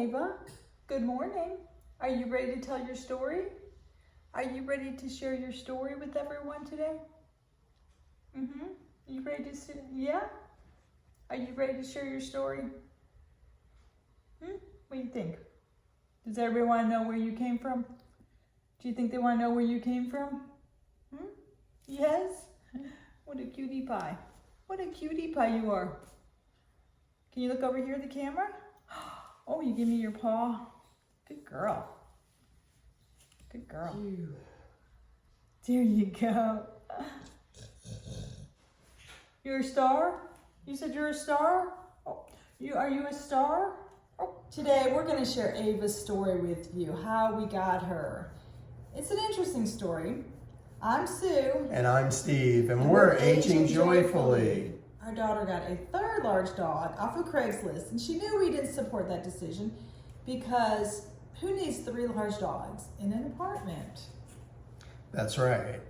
Ava. Good morning. Are you ready to tell your story? Are you ready to share your story with everyone today? You ready to share? Yeah? Are you ready to share your story? What do you think? Does everyone know where you came from? Do you think they want to know where you came from? Yes? What a cutie pie. What a cutie pie you are. Can you look over here at the camera? Oh, you give me your paw. Good girl. Good girl. Phew. There you go. You're a star? You said you're a star? Oh, are you a star? Oh. Today we're going to share Ava's story with you, how we got her. It's an interesting story. I'm Sue. And I'm Steve, and we're aging joyfully. Our daughter got a third large dog off of Craigslist, and she knew we didn't support that decision because who needs 3 large dogs in an apartment? That's right.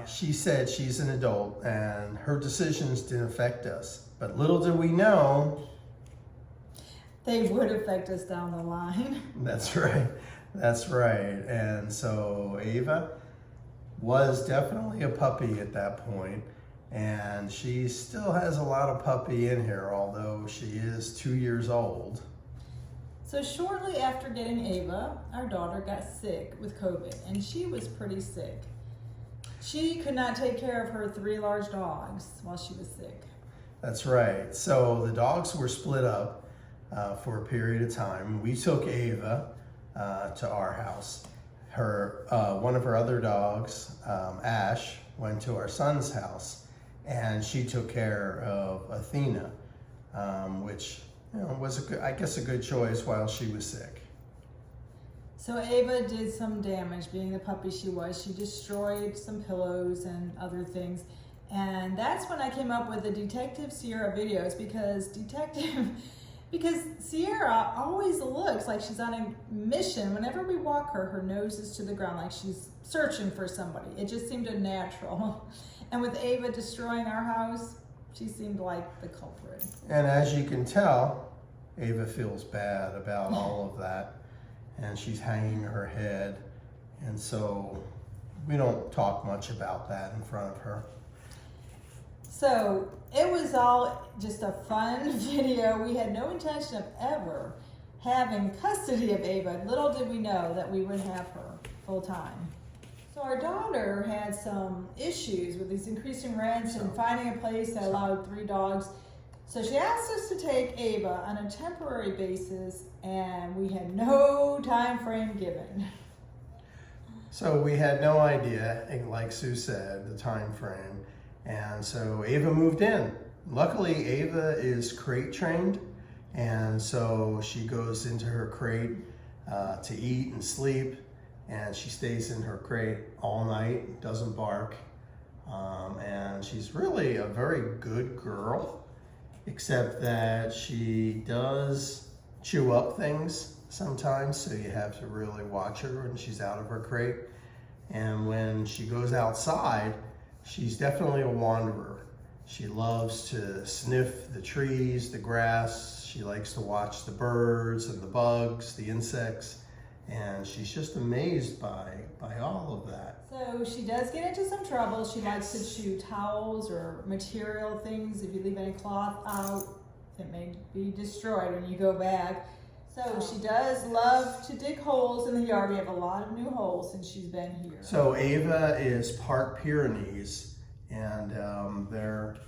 She said she's an adult and her decisions didn't affect us. But little did we know, they would affect us down the line. That's right. That's right. And so Ava was definitely a puppy at that point, and she still has a lot of puppy in her, although she is 2 years old. So shortly after getting Ava, our daughter got sick with COVID, and she was pretty sick. She could not take care of her 3 large dogs while she was sick. That's right. So the dogs were split up for a period of time. We took Ava to our house. One of her other dogs, Ash, went to our son's house, and she took care of Athena, which was I guess a good choice while she was sick. So Ava did some damage, being the puppy she was. She destroyed some pillows and other things. And that's when I came up with the Detective Sierra videos, because Sierra always looks like she's on a mission. Whenever we walk her, her nose is to the ground like she's searching for somebody. It just seemed unnatural. And with Ava destroying our house, she seemed like the culprit. And as you can tell, Ava feels bad about all of that, and she's hanging her head. And so we don't talk much about that in front of her. So it was all just a fun video. We had no intention of ever having custody of Ava. Little did we know that we would have her full time. So our daughter had some issues with these increasing rents and finding a place that allowed 3 dogs. So she asked us to take Ava on a temporary basis, and we had no time frame given. So we had no idea, like Sue said, the time frame. And so Ava moved in. Luckily, Ava is crate trained, and so she goes into her crate to eat and sleep, and she stays in her crate all night, doesn't bark, and she's really a very good girl, except that she does chew up things sometimes, so you have to really watch her when she's out of her crate. And when she goes outside, she's definitely a wanderer. She loves to sniff the trees, the grass. She likes to watch the birds and the bugs, the insects, and she's just amazed by all of that. So she does get into some trouble. She likes to chew towels or material things. If you leave any cloth out, it may be destroyed when you go back. So she does love to dig holes in the yard. We have a lot of new holes since she's been here. So Ava is part Pyrenees, and they're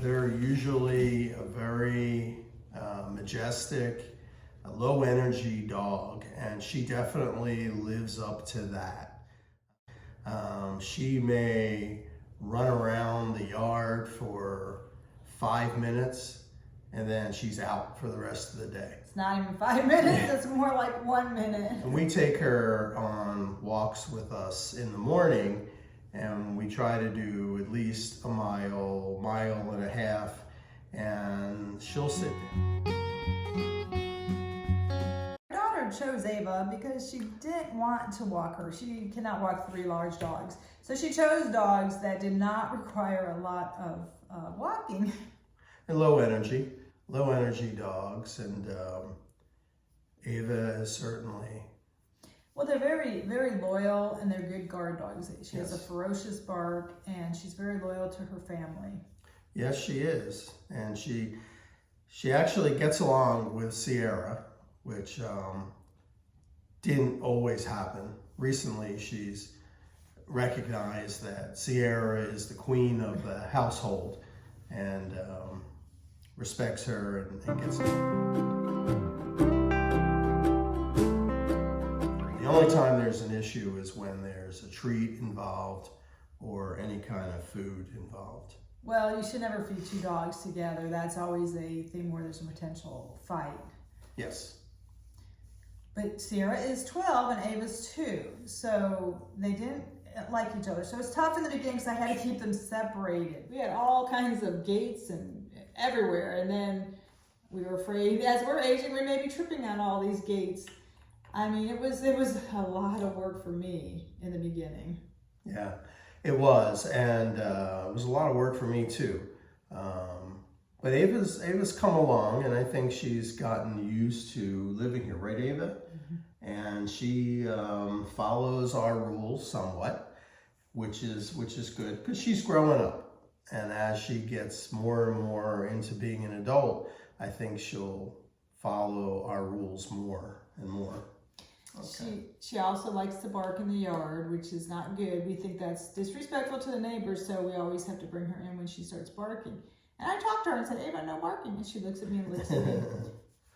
usually a very majestic, low energy dog, and she definitely lives up to that. She may run around the yard for 5 minutes, and then she's out for the rest of the day. It's not even 5 minutes, it's more like 1 minute. And we take her on walks with us in the morning, and we try to do at least a mile and a half, and she'll sit there. Our daughter chose Ava because she didn't want to walk her. She cannot walk 3 large dogs. So she chose dogs that did not require a lot of walking. And low energy dogs, and Ava is certainly. Well, they're very, very loyal, and they're good guard dogs. She has a Yes. ferocious bark, and she's very loyal to her family. Yes, she is. And she actually gets along with Sierra, which didn't always happen. Recently, she's recognized that Sierra is the queen of the household and respects her and gets The only time there's an issue is when there's a treat involved or any kind of food involved. Well, you should never feed two dogs together. That's always a thing where there's a potential fight. Yes. But Sierra is 12 and Ava's 2, so they didn't like each other. So it's tough in the beginning because I had to keep them separated. We had all kinds of gates and everywhere, and then we were afraid as we're aging we may be tripping on all these gates. I mean, it was a lot of work for me in the beginning. Yeah, it was, and it was a lot of work for me too. But Ava's come along, and I think she's gotten used to living here, right, Ava? Mm-hmm. And she follows our rules somewhat, which is good because she's growing up, and as she gets more and more into being an adult, I think she'll follow our rules more and more. Okay. She also likes to bark in the yard, which is not good. We think that's disrespectful to the neighbors, so we always have to bring her in when she starts barking. And I talked to her and said, Ava, no barking. And she looks at me and looks at me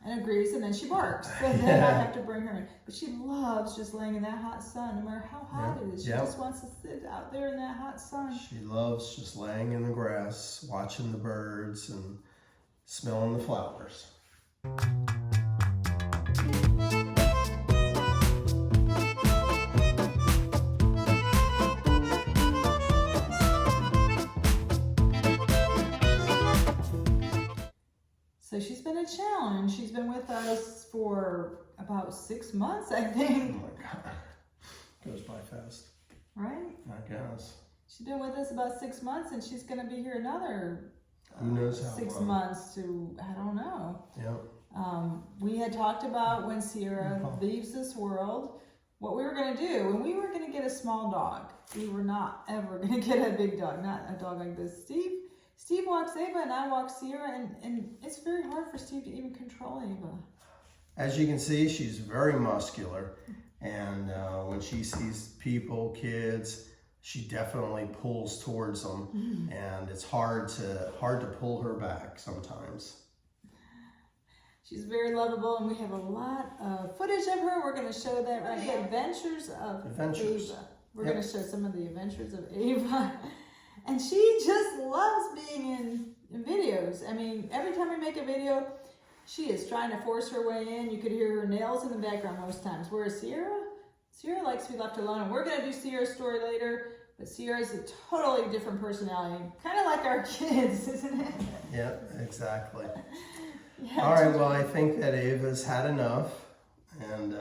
and agrees, and then she barks. And then I have to bring her in. But she loves just laying in that hot sun, no matter how hot it is. She just wants to sit out there in that hot sun. She loves just laying in the grass, watching the birds, and smelling the flowers. So she's been a challenge. She's been with us for about 6 months, I think. Oh my God. Goes by fast. Right? I guess. She's been with us about 6 months, and she's going to be here another Who knows how 6 long. months to, I don't know. Yep. We had talked about when Sierra leaves this world, what we were going to do. And we were going to get a small dog. We were not ever going to get a big dog, not a dog like this. Steve walks Ava and I walk Sierra, and it's very hard for Steve to even control Ava. As you can see, she's very muscular, and when she sees people, kids, she definitely pulls towards them, and it's hard to pull her back sometimes. She's very lovable, and we have a lot of footage of her. We're going to show that right here. Adventures of Ava. We're going to show some of the adventures of Ava. And she just loves being in videos. I mean, every time we make a video, she is trying to force her way in. You could hear her nails in the background most times. Whereas Sierra likes to be left alone. And we're going to do Sierra's story later. But Sierra's a totally different personality. Kind of like our kids, isn't it? Yeah, exactly. Yeah, all right, well, I think that Ava's had enough. And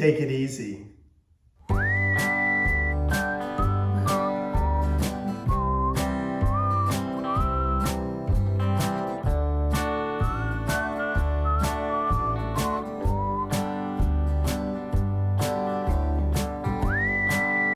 Take it easy.